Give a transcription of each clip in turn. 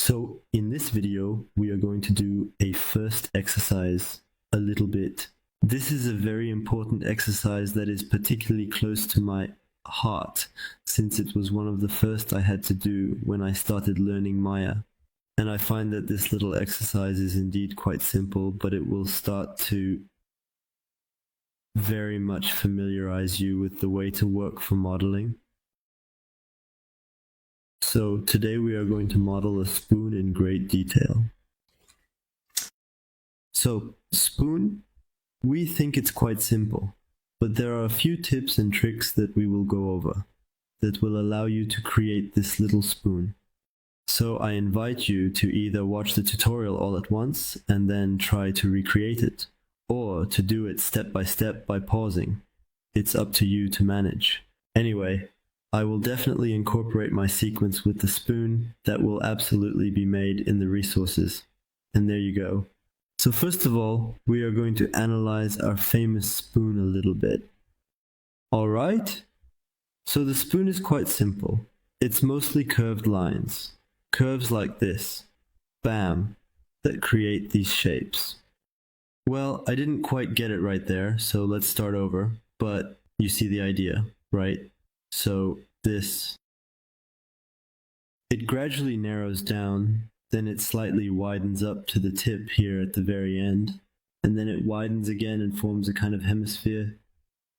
So in this video, we are going to do a first exercise a little bit. This is a very important exercise that is particularly close to my heart, since it was one of the first I had to do when I started learning Maya. And I find that this little exercise is indeed quite simple, but it will start to very much familiarize you with the way to work for modeling. So today we are going to model a spoon in great detail. So spoon, we think it's quite simple, but there are a few tips and tricks that we will go over that will allow you to create this little spoon. So I invite you to either watch the tutorial all at once and then try to recreate it, or to do it step by step by pausing. It's up to you to manage. Anyway, I will definitely incorporate my sequence with the spoon that will absolutely be made in the resources. And there you go. So first of all, we are going to analyze our famous spoon a little bit. Alright? So the spoon is quite simple. It's mostly curved lines. Curves like this. Bam! That create these shapes. Well, I didn't quite get it right there, so let's start over. But you see the idea, right? So this, it gradually narrows down, then it slightly widens up to the tip here at the very end, and then it widens again and forms a kind of hemisphere,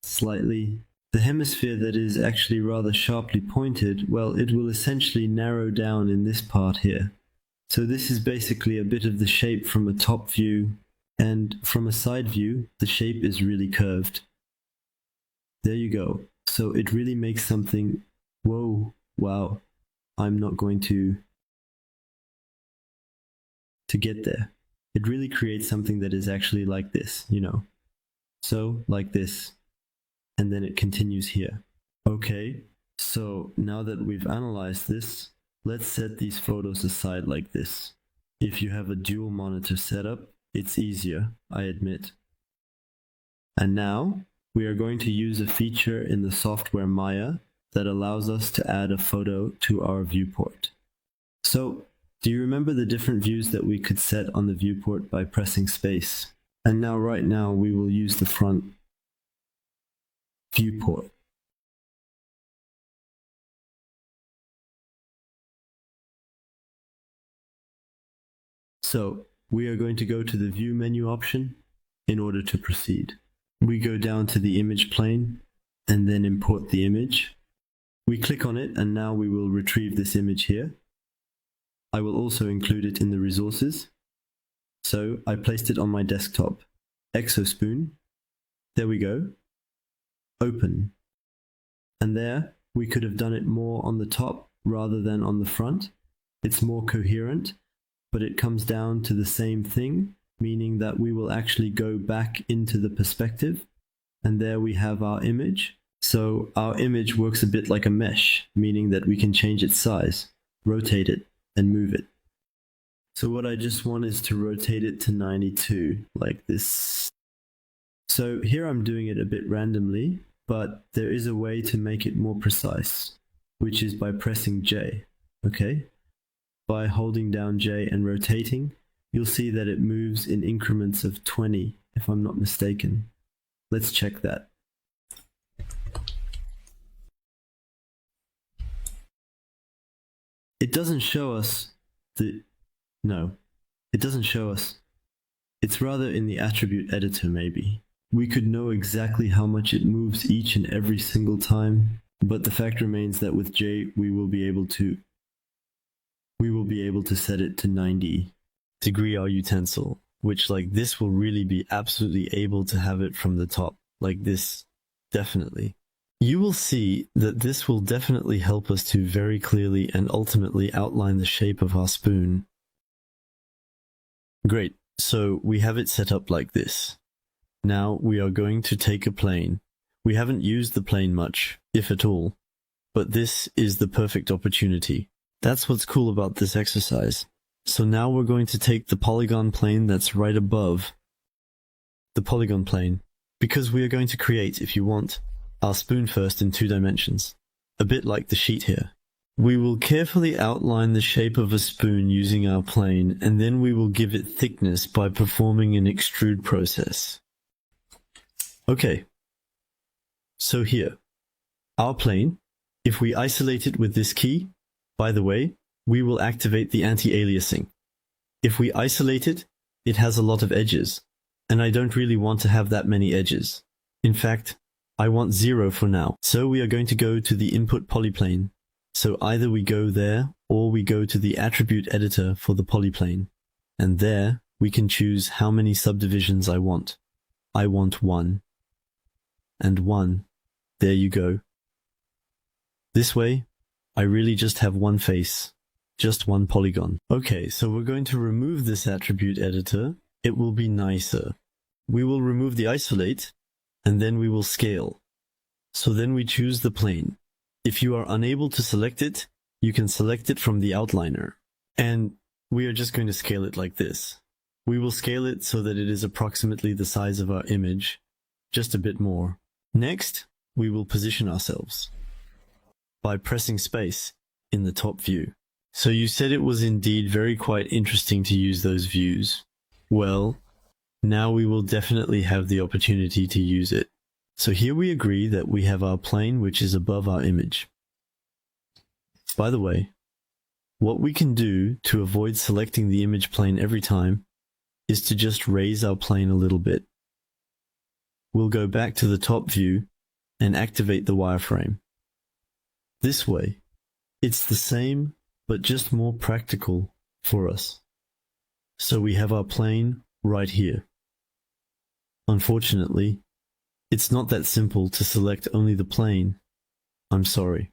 slightly. The hemisphere that is actually rather sharply pointed, well, it will essentially narrow down in this part here. So this is basically a bit of the shape from a top view, and from a side view, the shape is really curved. There you go. So it really makes something, whoa, wow, I'm not going to get there. It really creates something that is actually like this, you know. So, like this. And then it continues here. Okay, so now that we've analyzed this, let's set these photos aside like this. If you have a dual monitor setup, it's easier, I admit. And now, we are going to use a feature in the software Maya that allows us to add a photo to our viewport. So, do you remember the different views that we could set on the viewport by pressing space? And now, right now, we will use the front viewport. So, we are going to go to the View menu option in order to proceed. We go down to the image plane and then import the image. We click on it and now we will retrieve this image here. I will also include it in the resources. So I placed it on my desktop. Exospoon. There we go. Open. And there we could have done it more on the top rather than on the front. It's more coherent, but it comes down to the same thing, meaning that we will actually go back into the perspective, and there we have our image. So our image works a bit like a mesh, meaning that we can change its size, rotate it, and move it. So what I just want is to rotate it to 92, like this. So here I'm doing it a bit randomly, but there is a way to make it more precise, which is by pressing J, okay? By holding down J and rotating, you'll see that it moves in increments of 20, if I'm not mistaken. Let's check that. It doesn't show us the... No, it doesn't show us. It's rather in the attribute editor, maybe. We could know exactly how much it moves each and every single time, but the fact remains that with J, we will be able to set it to 90. Degree our utensil, which like this will really be absolutely able to have it from the top, like this, definitely. You will see that this will definitely help us to very clearly and ultimately outline the shape of our spoon. Great, so we have it set up like this. Now we are going to take a plane. We haven't used the plane much, if at all, but this is the perfect opportunity. That's what's cool about this exercise. So now we're going to take the polygon plane that's right above the polygon plane, because we are going to create, if you want, our spoon first in 2 dimensions, a bit like the sheet here. We will carefully outline the shape of a spoon using our plane, and then we will give it thickness by performing an extrude process. Okay, so here, our plane, if we isolate it with this key, by the way, we will activate the anti-aliasing. If we isolate it, it has a lot of edges, and I don't really want to have that many edges. In fact, I want 0 for now. So we are going to go to the input polyplane. So either we go there, or we go to the attribute editor for the polyplane. And there, we can choose how many subdivisions I want. I want 1. And 1. There you go. This way, I really just have one face. Just one polygon. Okay, so we're going to remove this attribute editor. It will be nicer. We will remove the isolate, and then we will scale. So then we choose the plane. If you are unable to select it, you can select it from the outliner. And we are just going to scale it like this. We will scale it so that it is approximately the size of our image, just a bit more. Next, we will position ourselves by pressing space in the top view. So you said it was indeed very quite interesting to use those views. Well, now we will definitely have the opportunity to use it. So here we agree that we have our plane which is above our image. By the way, what we can do to avoid selecting the image plane every time is to just raise our plane a little bit. We'll go back to the top view and activate the wireframe. This way, it's the same but just more practical for us. So we have our plane right here. Unfortunately, it's not that simple to select only the plane. I'm sorry.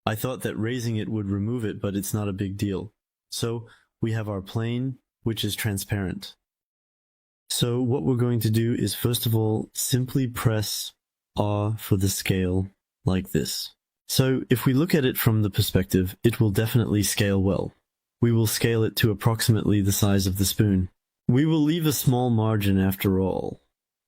I thought that raising it would remove it, but it's not a big deal. So we have our plane, which is transparent. So what we're going to do is first of all, simply press R for the scale like this. So if we look at it from the perspective, it will definitely scale well. We will scale it to approximately the size of the spoon. We will leave a small margin after all.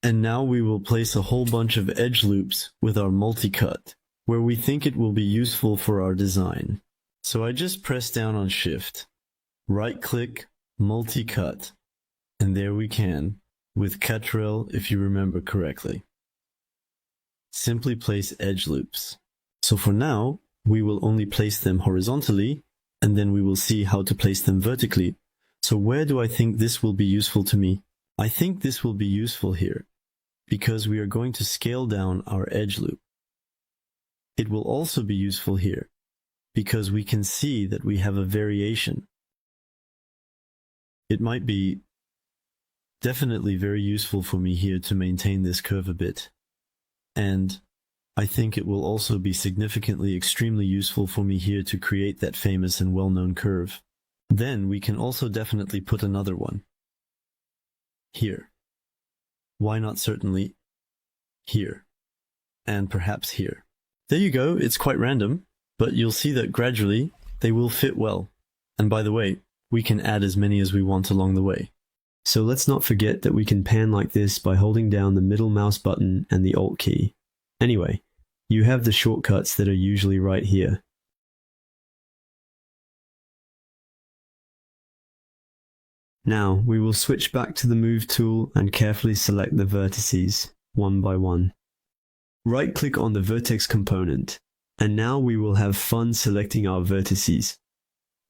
And now we will place a whole bunch of edge loops with our multi-cut, where we think it will be useful for our design. So I just press down on Shift, right-click, multi-cut, and there we can, with Ctrl if you remember correctly. Simply place edge loops. So for now, we will only place them horizontally, and then we will see how to place them vertically. So where do I think this will be useful to me? I think this will be useful here, because we are going to scale down our edge loop. It will also be useful here, because we can see that we have a variation. It might be definitely very useful for me here to maintain this curve a bit. And I think it will also be significantly extremely useful for me here to create that famous and well-known curve. Then we can also definitely put another one here. Why not certainly here, and perhaps here. There you go, it's quite random, but you'll see that gradually they will fit well. And by the way, we can add as many as we want along the way. So let's not forget that we can pan like this by holding down the middle mouse button and the Alt key. Anyway, you have the shortcuts that are usually right here. Now we will switch back to the Move tool and carefully select the vertices, one by one. Right-click on the vertex component, and now we will have fun selecting our vertices.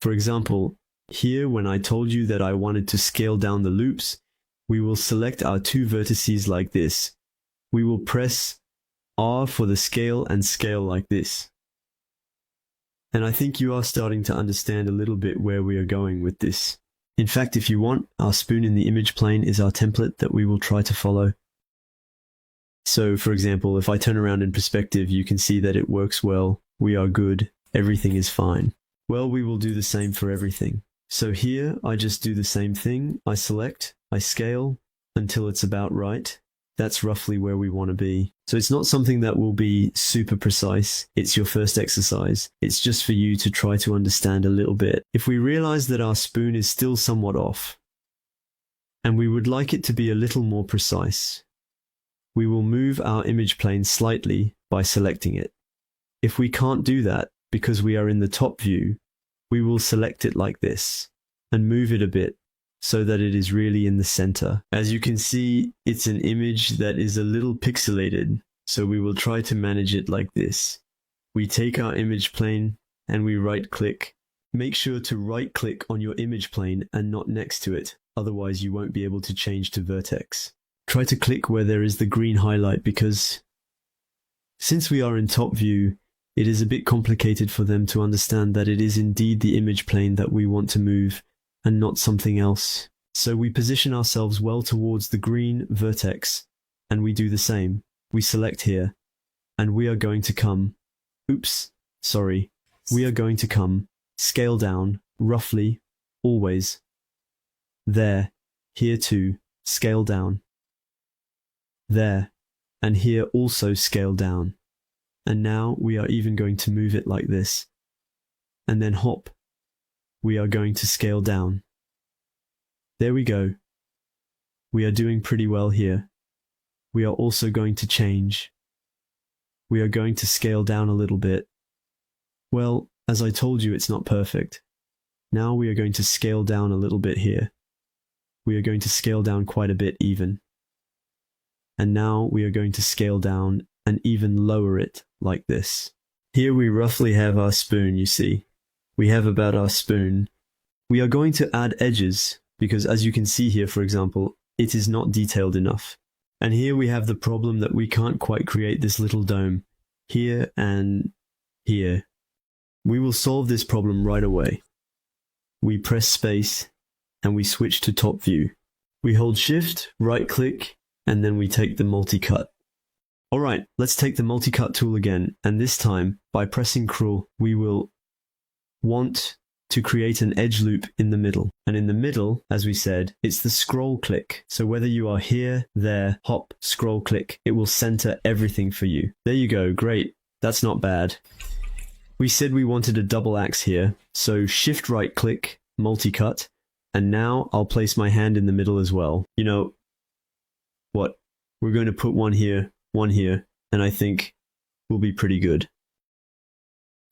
For example, here when I told you that I wanted to scale down the loops, we will select our two vertices like this. We will press R for the scale and scale like this. And I think you are starting to understand a little bit where we are going with this. In fact, if you want, our spoon in the image plane is our template that we will try to follow. So, for example, if I turn around in perspective, you can see that it works well, we are good, everything is fine. Well, we will do the same for everything. So here, I just do the same thing. I select, I scale until it's about right. That's roughly where we want to be. So it's not something that will be super precise. It's your first exercise. It's just for you to try to understand a little bit. If we realize that our spoon is still somewhat off, and we would like it to be a little more precise, we will move our image plane slightly by selecting it. If we can't do that, because we are in the top view, we will select it like this and move it a bit so that it is really in the center. As you can see, it's an image that is a little pixelated, so we will try to manage it like this. We take our image plane and we right-click. Make sure to right-click on your image plane and not next to it, otherwise you won't be able to change to vertex. Try to click where there is the green highlight because since we are in top view, it is a bit complicated for them to understand that it is indeed the image plane that we want to move and not something else. So we position ourselves well towards the green vertex and we do the same. We select here and we are going to come, we are going to come, scale down, roughly, always. There, here too, scale down. There, and here also scale down. And now we are even going to move it like this. And then hop. We are going to scale down. There we go. We are doing pretty well here. We are also going to change. We are going to scale down a little bit. Well, as I told you, it's not perfect. Now we are going to scale down a little bit here. We are going to scale down quite a bit even. And now we are going to scale down and even lower it like this. Here we roughly have our spoon, you see. We have about our spoon. We are going to add edges because as you can see here, for example, it is not detailed enough. And here we have the problem that we can't quite create this little dome here and here. We will solve this problem right away. We press space and we switch to top view. We hold shift, right click, and then we take the multi-cut. Alright, let's take the multi-cut tool again, and this time, by pressing Ctrl, we will want to create an edge loop in the middle. And in the middle, as we said, it's the scroll click. So whether you are here, there, hop, scroll click, it will center everything for you. There you go, great. That's not bad. We said we wanted a double axe here, so shift right click, multi-cut, and now I'll place my hand in the middle as well. You know what? We're going to put one here, and I think we'll be pretty good.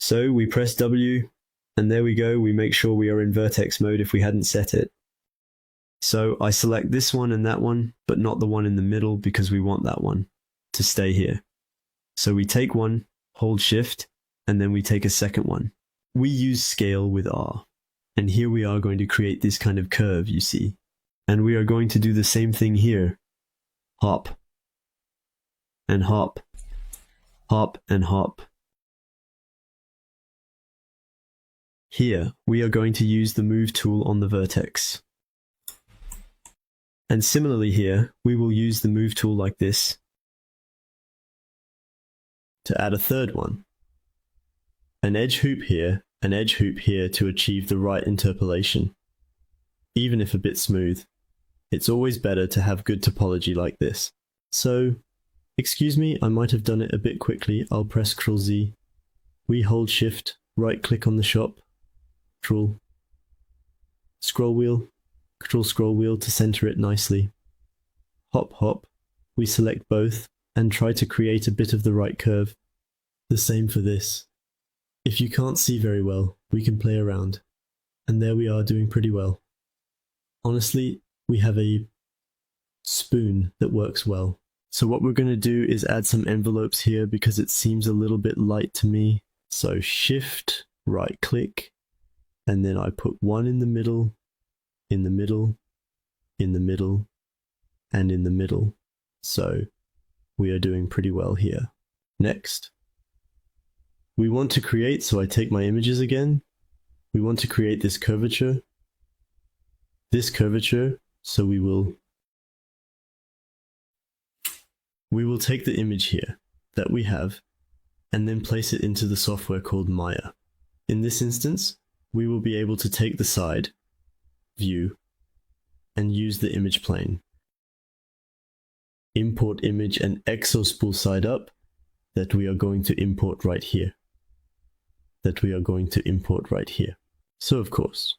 So we press W, and there we go, we make sure we are in vertex mode if we hadn't set it. So I select this one and that one, but not the one in the middle because we want that one to stay here. So we take one, hold shift, and then we take a second one. We use scale with R. And here we are going to create this kind of curve, you see. And we are going to do the same thing here. Hop. And hop. Hop and hop. Here, we are going to use the move tool on the vertex. And similarly here, we will use the move tool like this to add a third one. An edge hoop here, an edge hoop here to achieve the right interpolation. Even if a bit smooth, it's always better to have good topology like this. So, excuse me, I might have done it a bit quickly. I'll press Ctrl Z. We hold shift, right click on the shop, Ctrl, scroll wheel, Ctrl scroll wheel to center it nicely. Hop hop, we select both and try to create a bit of the right curve. The same for this. If you can't see very well, we can play around. And there we are doing pretty well. Honestly, we have a spoon that works well. So what we're going to do is add some envelopes here because it seems a little bit light to me. So shift, right click, and then I put one in the middle, in the middle, in the middle, and in the middle. So we are doing pretty well here. Next. We want to create, so I take my images again. We want to create this curvature, so we will take the image here that we have and then place it into the software called Maya. In this instance, we will be able to take the side view and use the image plane. Import image and exospool side up that we are going to import right here. So of course,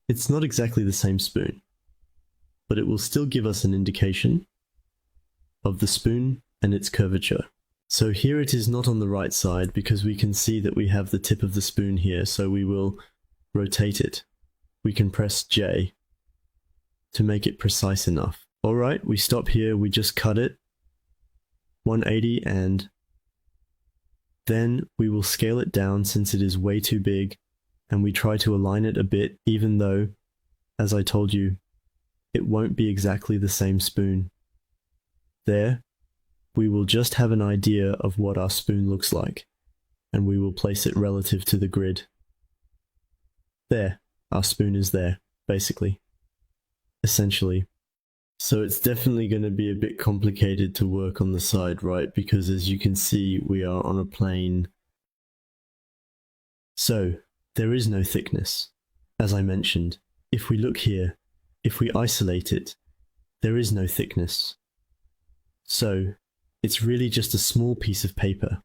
it's not exactly the same spoon, but it will still give us an indication of the spoon and its curvature. So here it is not on the right side because we can see that we have the tip of the spoon here, so we will rotate it. We can press J to make it precise enough. Alright, we stop here, we just cut it 180 and then we will scale it down since it is way too big and we try to align it a bit even though, as I told you, it won't be exactly the same spoon. There, we will just have an idea of what our spoon looks like and we will place it relative to the grid. There, our spoon is there, basically. Essentially. So it's definitely going to be a bit complicated to work on the side, right? Because as you can see, we are on a plane. So, there is no thickness. As I mentioned, if we look here, if we isolate it, there is no thickness. So, it's really just a small piece of paper.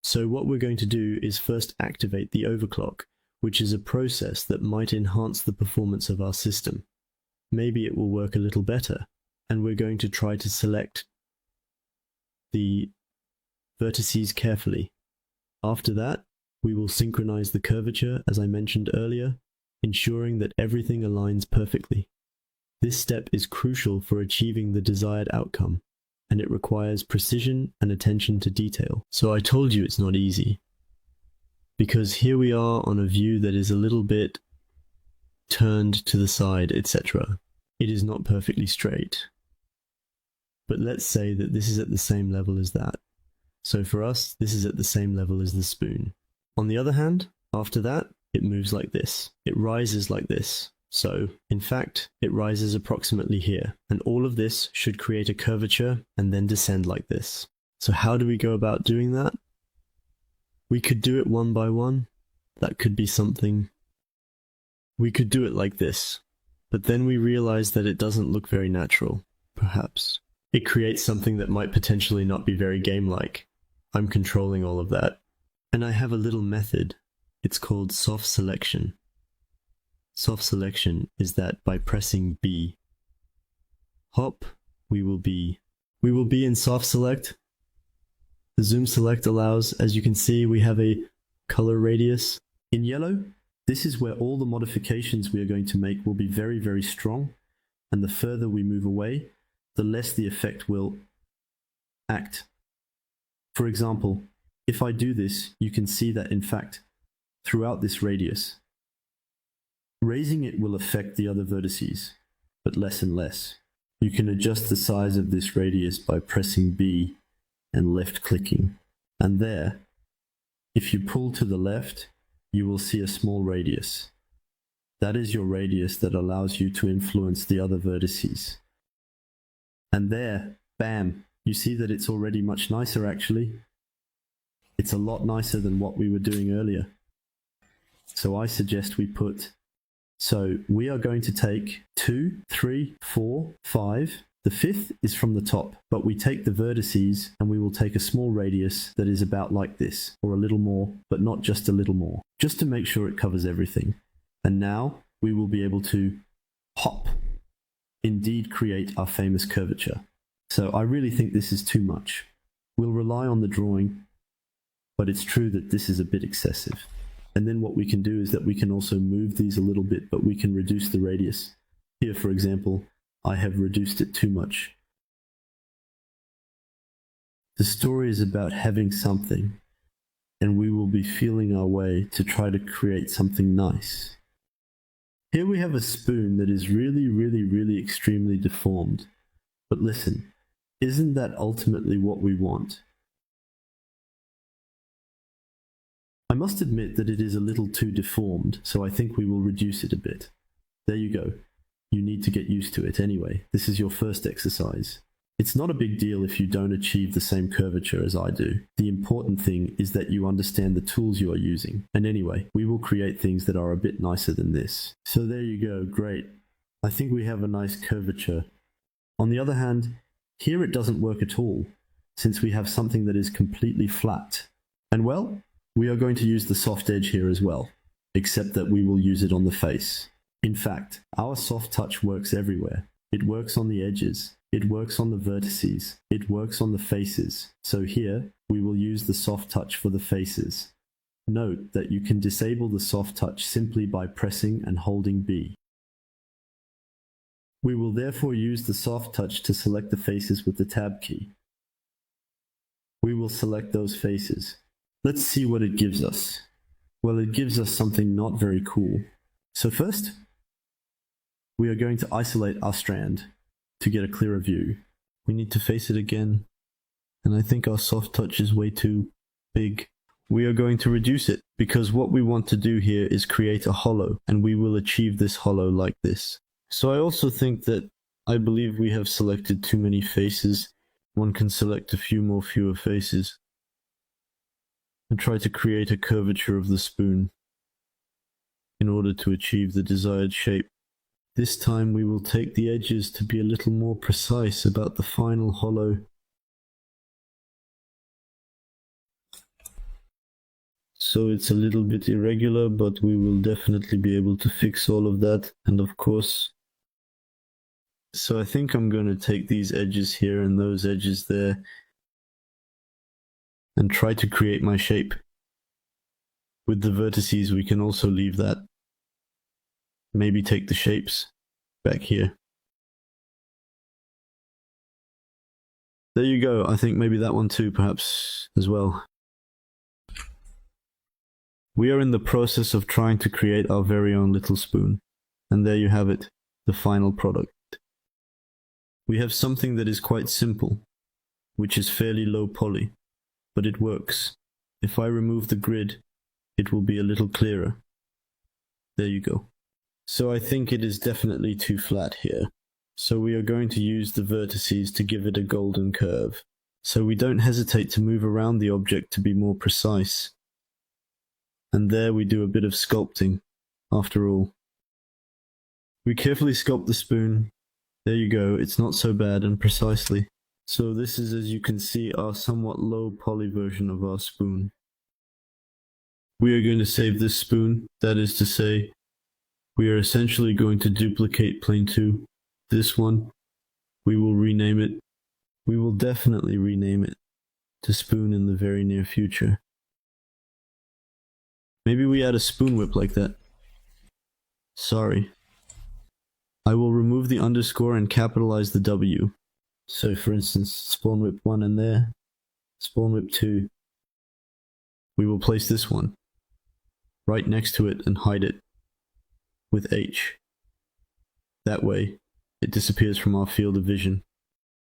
So what we're going to do is first activate the overclock, which is a process that might enhance the performance of our system. Maybe it will work a little better, and we're going to try to select the vertices carefully. After that, we will synchronize the curvature, as I mentioned earlier, ensuring that everything aligns perfectly. This step is crucial for achieving the desired outcome, and it requires precision and attention to detail. So I told you it's not easy, because here we are on a view that is a little bit turned to the side, etc. It is not perfectly straight. But let's say that this is at the same level as that. So for us, this is at the same level as the spoon. On the other hand, after that, it moves like this. It rises like this. So, in fact, it rises approximately here. And all of this should create a curvature and then descend like this. So how do we go about doing that? We could do it one by one. That could be something. We could do it like this, but then we realize that it doesn't look very natural, perhaps. It creates something that might potentially not be very game-like. I'm controlling all of that. And I have a little method. It's called soft selection. Soft selection is that by pressing B, hop, we will be in soft select. The zoom select allows, as you can see, we have a color radius. In yellow, this is where all the modifications we are going to make will be very, very strong, and the further we move away, the less the effect will act. For example, if I do this, you can see that in fact, throughout this radius, raising it will affect the other vertices, but less and less. You can adjust the size of this radius by pressing B and left clicking, and there, if you pull to the left, you will see a small radius. That is your radius that allows you to influence the other vertices. And there, bam, you see that it's already much nicer actually. It's a lot nicer than what we were doing earlier. So I suggest we we are going to take 2, 3, 4, 5. The fifth is from the top, but we take the vertices and we will take a small radius that is about like this, or a little more, but not just a little more, just to make sure it covers everything. And now we will be able to hop, indeed create our famous curvature. So I really think this is too much. We'll rely on the drawing, but it's true that this is a bit excessive. And then what we can do is that we can also move these a little bit, but we can reduce the radius. Here, for example, I have reduced it too much. The story is about having something, and we will be feeling our way to try to create something nice. Here we have a spoon that is really, really, really extremely deformed. But listen, isn't that ultimately what we want? I must admit that it is a little too deformed, so I think we will reduce it a bit. There you go. You need to get used to it anyway. This is your first exercise. It's not a big deal if you don't achieve the same curvature as I do. The important thing is that you understand the tools you are using. And anyway, we will create things that are a bit nicer than this. So there you go, great. I think we have a nice curvature. On the other hand, here it doesn't work at all, since we have something that is completely flat. And well, we are going to use the soft edge here as well, except that we will use it on the face. In fact, our soft touch works everywhere. It works on the edges, It works on the vertices. It works on the faces. So here, we will use the soft touch for the faces. Note that you can disable the soft touch simply by pressing and holding B. We will therefore use the soft touch to select the faces with the Tab key. We will select those faces. Let's see what it gives us. Well, it gives us something not very cool. So first, we are going to isolate our strand to get a clearer view. We need to face it again, and I think our soft touch is way too big. We are going to reduce it, because what we want to do here is create a hollow, and we will achieve this hollow like this. So I also think that I believe we have selected too many faces. One can select a fewer faces, and try to create a curvature of the spoon in order to achieve the desired shape. This time we will take the edges to be a little more precise about the final hollow. So it's a little bit irregular, but we will definitely be able to fix all of that. And of course, so I think I'm going to take these edges here and those edges there and try to create my shape. With the vertices we can also leave that. Maybe take the shapes back here. There you go. I think maybe that one too, perhaps, as well. We are in the process of trying to create our very own little spoon. And there you have it, the final product. We have something that is quite simple, which is fairly low poly, but it works. If I remove the grid, it will be a little clearer. There you go. So I think it is definitely too flat here. So we are going to use the vertices to give it a golden curve. So we don't hesitate to move around the object to be more precise. And there we do a bit of sculpting, after all. We carefully sculpt the spoon. There you go, it's not so bad, and precisely. So this is, as you can see, our somewhat low poly version of our spoon. We are going to save this spoon, that is to say, we are essentially going to duplicate plane 2. This one, we will rename it. We will definitely rename it to spoon in the very near future. Maybe we add a spoon whip like that. Sorry. I will remove the underscore and capitalize the W. So for instance, spawn whip 1 in there, spawn whip 2. We will place this one right next to it and hide it with H. That way, it disappears from our field of vision.